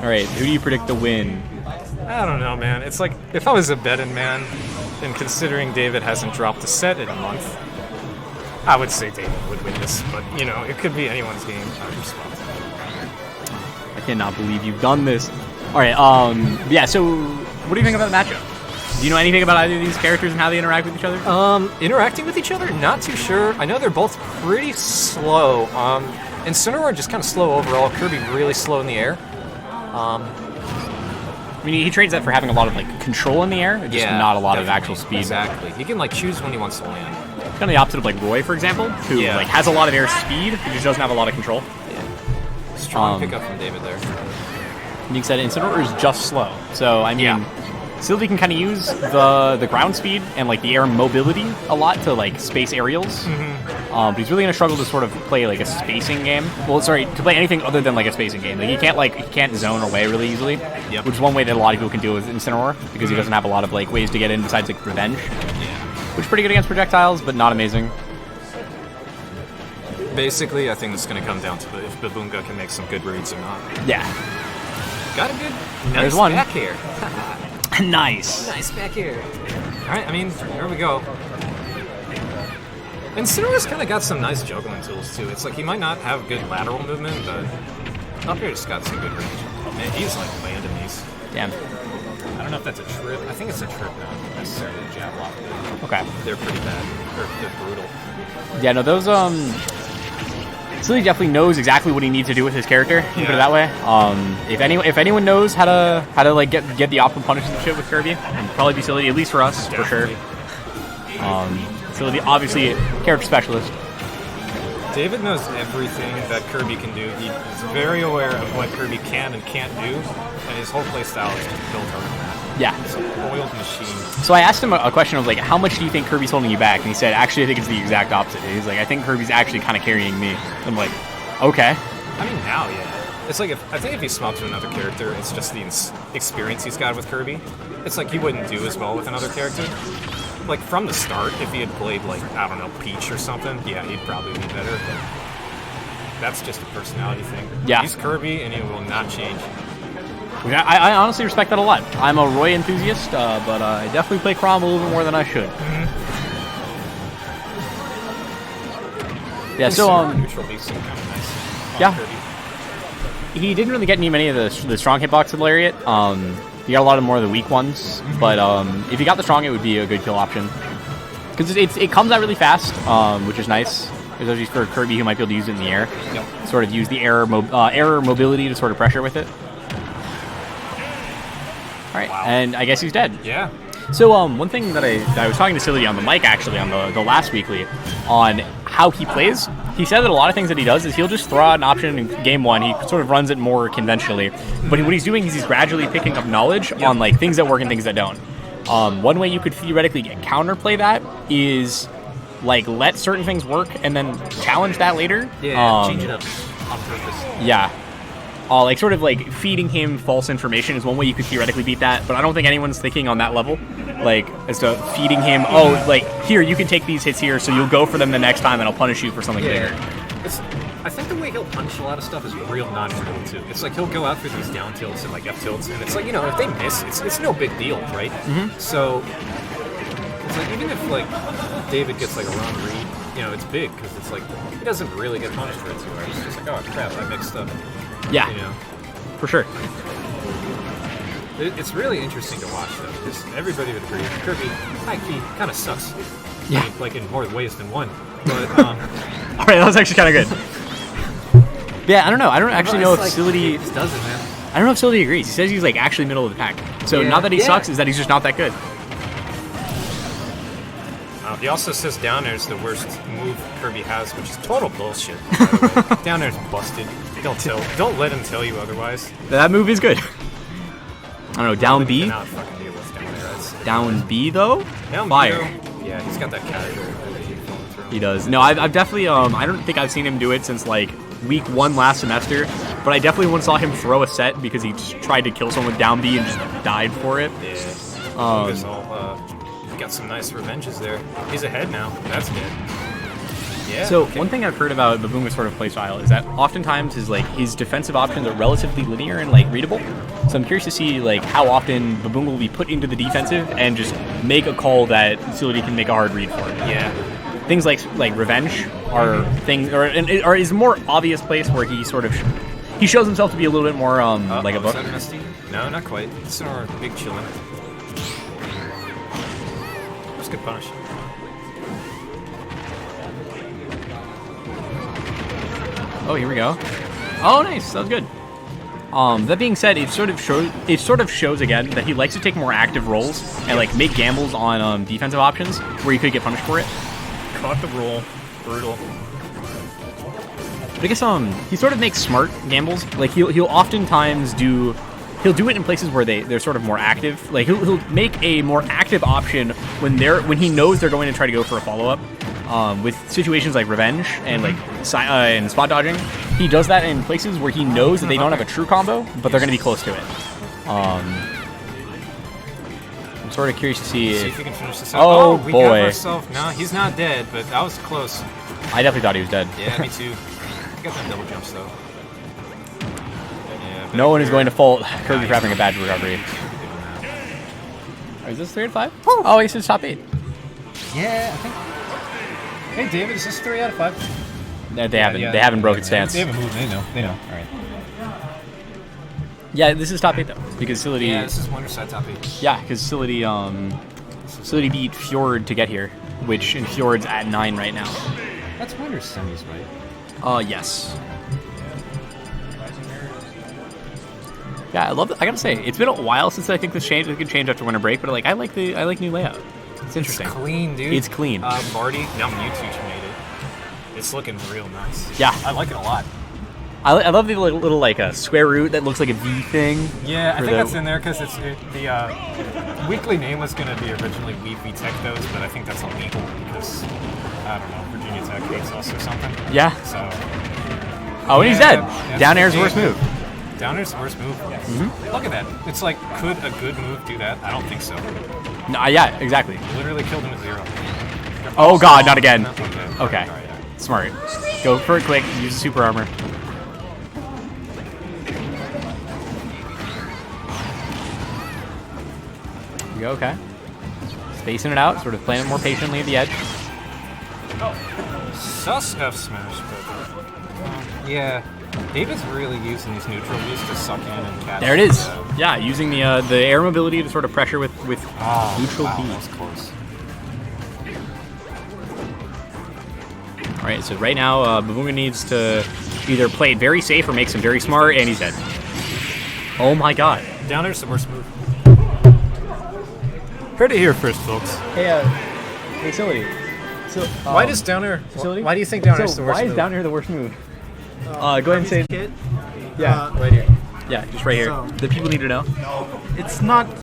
All right, who do you predict to win? I don't know, man. It's like, if I was a betting man, and considering David hasn't dropped a set in a month, I would say David would win this. But, you know, it could be anyone's game. I cannot believe you've done this. All right, yeah, so what do you think about the matchup? Do you know anything about either of these characters and how they interact with each other? Interacting with each other? Not too sure. I know they're both pretty slow. Incineroar just kind of slow overall. Kirby really slow in the air. I mean, he trades that for having a lot of like control in the air, just not a lot of actual speed. Exactly. He can like choose when he wants to land. Kind of the opposite of like Roy, for example, who like has a lot of air speed, he just doesn't have a lot of control. Yeah. Strong pickup from David there. Being said, Incineroar is just slow, so I mean, Sillody can kind of use the ground speed and like the air mobility a lot to like space aerials. But he's really gonna struggle to sort of play like a spacing game. Well, sorry, to play anything other than like a spacing game. Like he can't zone away really easily, which is one way that a lot of people can do with Incineroar because he doesn't have a lot of like ways to get in besides like revenge, which is pretty good against projectiles, but not amazing. Basically, I think it's gonna come down to if BABOONGA can make some good reads or not. Yeah. Got a good, There's one. back here. Nice. Nice back here. All right, I mean, here we go. Incineroar's kind of got some nice juggling tools, too. It's like he might not have good lateral movement, but up here he's got some good range. Oh, man, he's like landing these. Damn. I don't know if that's a trip. I think it's a trip, not necessarily a jab lock. Okay. They're pretty bad. They're brutal. Yeah, no, those, Sillody definitely knows exactly what he needs to do with his character. Put it that way. If anyone knows how to like get the optimal punish and shit with Kirby, it'd probably be Sillody, at least for us, Definitely. for sure. Sillody, obviously, character specialist. David knows everything that Kirby can do. He's very aware of what Kirby can and can't do, and his whole playstyle is just built around that. Yeah. It's an oiled machine. So I asked him a question of like, how much do you think Kirby's holding you back? And he said, actually, I think it's the exact opposite. He's like, I think Kirby's actually kind of carrying me. I'm like, okay. I mean, now, yeah. It's like, I think if he swapped to another character, it's just the experience he's got with Kirby. It's like he wouldn't do as well with another character. Like, from the start, if he had played, like, I don't know, Peach or something, yeah, he'd probably be better, but that's just a personality thing. Yeah. He's Kirby, and he will not change. I honestly respect that a lot. I'm a Roy enthusiast, but I definitely play Chrom a little bit more than I should. Yeah, so, neutral beast seemed kind of nice. Kirby. He didn't really get many of the strong hitbox with Lariat. He got a lot of more of the weak ones, but if he got the strong, it would be a good kill option. Because it comes out really fast, which is nice. Especially for Kirby, who might be able to use it in the air. Yep. Sort of use the air mobility to sort of pressure with it. All right, and I guess he's dead. Yeah. So one thing that I was talking to Sillody on the mic, actually, on the last weekly, on how he plays, he said that a lot of things that he does is he'll just throw out an option in game one. He sort of runs it more conventionally. But what he's doing is he's gradually picking up knowledge on like things that work and things that don't. One way you could theoretically counterplay that is like let certain things work and then challenge that later. Yeah, change it up on purpose. Yeah. Like sort of like feeding him false information is one way you could theoretically beat that, but I don't think anyone's thinking on that level. Like as to feeding him, like here you can take these hits here, so you'll go for them the next time, and I'll punish you for something bigger. I think the way he'll punish a lot of stuff is real non-trivial too. It's like he'll go out for these down tilts and like F tilts, and it's like, you know, if they miss, it's no big deal, right? So it's like even if like David gets like a wrong read, you know, it's big because it's like he doesn't really get punished for it too. Right? It's just like, oh crap, I mixed up. Yeah, you know? For sure. It's really interesting to watch though, because everybody would agree Kirby, high key, kind of sucks. Yeah, I mean, like in more ways than one. But all right, that was actually kind of good. Yeah, I don't know. I don't actually know if Sillody does it, man. I don't know if Sillody agrees. He says he's like actually middle of the pack. So not that he sucks, is that he's just not that good. He also says down air is the worst move Kirby has, which is total bullshit. By the way. Down air's busted. Don't let him tell you otherwise. That move is good. I don't know. Down B. Cannot fucking deal with down air. Down B though. Down Fire. B, though, yeah, he's got that character. He does. No, I've definitely. I don't think I've seen him do it since like week 1 last semester. But I definitely once saw him throw a set because he just tried to kill someone with down B and just died for it. Yeah. He got some nice revenges there. He's ahead now. That's good. Yeah. So one thing I've heard about Baboonga's sort of playstyle is that oftentimes his defensive options are relatively linear and readable. So I'm curious to see how often Baboonga will be put into the defensive and just make a call that Sillody can make a hard read for. Yeah. Things like Revenge are or is a more obvious place where he sort of he shows himself to be a little bit more like a book. Is that Misty? No, not quite. It's our big chillin'. Just good punish. Oh, here we go. Oh, nice. That was good. That being said, it sort of shows again that he likes to take more active roles and make gambles on defensive options where he could get punished for it. Caught the roll. Brutal. But I guess he sort of makes smart gambles. He'll oftentimes do it in places where they're sort of more active. He'll make a more active option when he knows they're going to try to go for a follow up. With situations like Revenge and and spot dodging, he does that in places where he knows that they don't have a true combo, but they're going to be close to it. I'm sort of curious to see if he can finish this out. Oh, we boy. got ourselves. No, he's not dead, but that was close. I definitely thought he was dead. Yeah, me too. He got them double jumps though. Yeah, No one is going to fault Kirby for having a bad recovery. Is this 3 out of 5? Oh, he's his top 8. Yeah, I think. Hey, David, is this 3 out of 5? They haven't broken stance. They haven't moved. They know. All right. Yeah, this is top 8 though, because Sillody. Yeah, this is Wonder Side top 8. Yeah, because Sillody beat Fjord to get here, which in Fjord's at 9 right now. That's Wonder semis, right? Yes. Yeah, I gotta say, it's been a while since I think this changed. It could change after winter break, but I like new layout. It's interesting. It's clean, dude. It's clean. Marty, Mewtwo made it. It's looking real nice. Yeah. I like it a lot. I love the little square root that looks like a V thing. Yeah, I think that's in there because the weekly name was going to be originally Wii Tech those, but I think that's illegal because, I don't know, Virginia Tech hates us or something. Yeah. So. Oh, and he's dead. Yeah, Down air's the worst move. Down air's the worst move? Yes. Mm-hmm. Look at that. It's could a good move do that? I don't think so. No, yeah, exactly. Literally killed him at 0. Oh god, not again. Okay. Right. Smart. Go for it quick, use the super armor. There we go, okay. Spacing it out, sort of playing it more patiently at the edge. Sus F smash, but yeah. David's really using these neutral views to suck in and catch. There it is. Yeah, using the air mobility to sort of pressure with neutral wow, B. that was close. All right, so right now, Baboonga needs to either play it very safe or make some very smart, and he's dead. Oh my god. Down air's the worst move. Heard it here first, folks. Hey, Sillody. So, why does down air? Sillody? Why do you think down air's the worst why move? is down air the worst move? Go ahead and say. Kid? Yeah, right here. Yeah, just right here. So- The people need to know. It's not